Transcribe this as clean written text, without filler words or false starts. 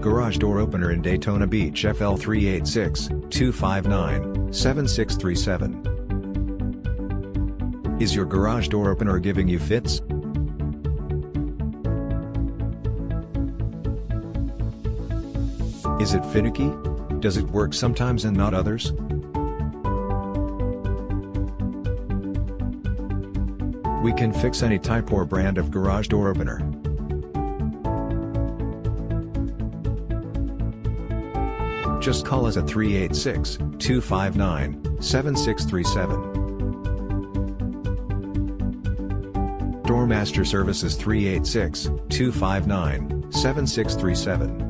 Garage door opener in Daytona Beach FL 386-259-7637. Is your garage door opener giving you fits? Is it finicky? Does it work sometimes and not others? We can fix any type or brand of garage door opener. Just call us at 386-259-7637. Doormaster Services 386-259-7637.